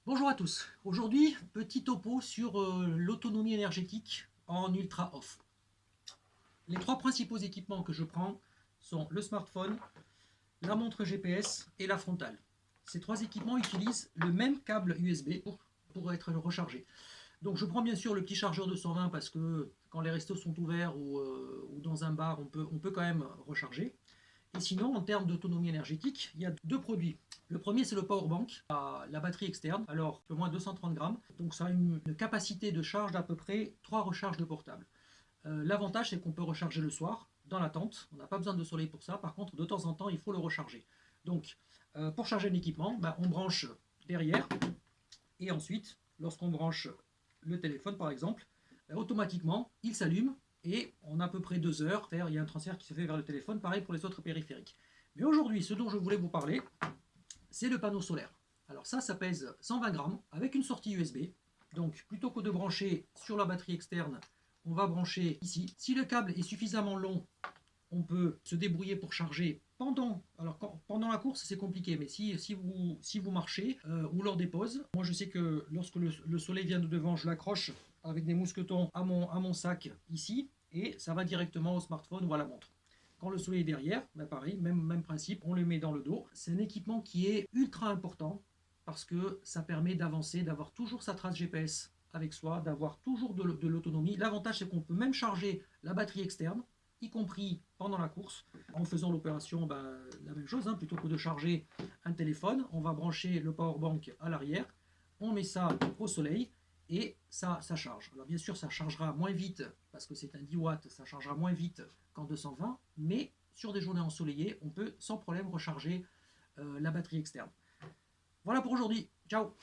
Bonjour à tous. Aujourd'hui, petit topo sur l'autonomie énergétique en ultra off. Les trois principaux équipements que je prends sont le smartphone, la montre GPS et la frontale. Ces trois équipements utilisent le même câble USB pour être rechargés. Donc je prends bien sûr le petit chargeur de 120 parce que quand les restos sont ouverts ou dans un bar, on peut quand même recharger. Et sinon, en termes d'autonomie énergétique, il y a deux produits. Le premier, c'est le powerbank, la batterie externe, alors un peu moins de 230 grammes. Donc ça a une capacité de charge d'à peu près 3 recharges de portable. L'avantage, c'est qu'on peut recharger le soir, dans la tente. On n'a pas besoin de soleil pour ça. Par contre, de temps en temps, il faut le recharger. Donc, pour charger l'équipement, on branche derrière. Et ensuite, lorsqu'on branche le téléphone, par exemple, automatiquement, il s'allume et on a à peu près 2 heures. Il y a un transfert qui se fait vers le téléphone, pareil pour les autres périphériques. Mais aujourd'hui, ce dont je voulais vous parler, c'est le panneau solaire. Alors ça pèse 120 grammes avec une sortie USB. Donc plutôt que de brancher sur la batterie externe, on va brancher ici. Si le câble est suffisamment long, on peut se débrouiller pour charger pendant la course, c'est compliqué, mais si vous marchez ou lors des pauses, moi je sais que lorsque le soleil vient de devant, je l'accroche avec des mousquetons à mon sac ici, et ça va directement au smartphone ou à la montre. Quand le soleil est derrière, pareil, même principe, on le met dans le dos. C'est un équipement qui est ultra important parce que ça permet d'avancer, d'avoir toujours sa trace GPS avec soi, d'avoir toujours de l'autonomie. L'avantage, c'est qu'on peut même charger la batterie externe, y compris pendant la course, en faisant l'opération, la même chose, plutôt que de charger un téléphone, on va brancher le powerbank à l'arrière, on met ça au soleil et ça charge. Alors bien sûr, ça chargera moins vite parce que c'est un 10 watts, ça chargera moins vite qu'en 220, mais sur des journées ensoleillées, on peut sans problème recharger la batterie externe. Voilà pour aujourd'hui. Ciao.